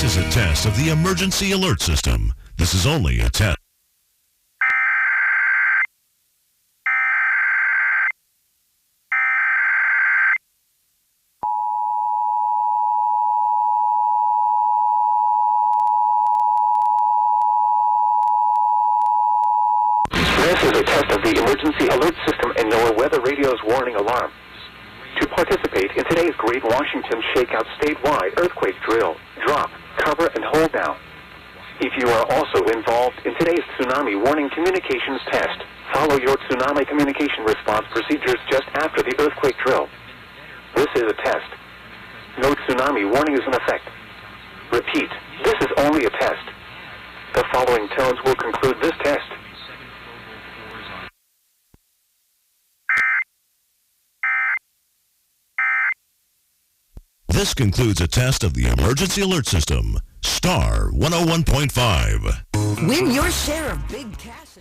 This is a test of the emergency alert system. This is only a test. This is a test of the emergency alert system and NOAA Weather Radio's warning alarm. To participate in today's Great Washington Shakeout statewide earthquake drill, drop, cover, and hold down. If you are also involved in today's tsunami warning communications test, follow your tsunami communication response procedures just after the earthquake drill. This is a test. No tsunami warning is in effect. Repeat, this is only a test. The following tones will conclude this test. This concludes a test of the emergency alert system. Star 101.5. Win your share of big cash.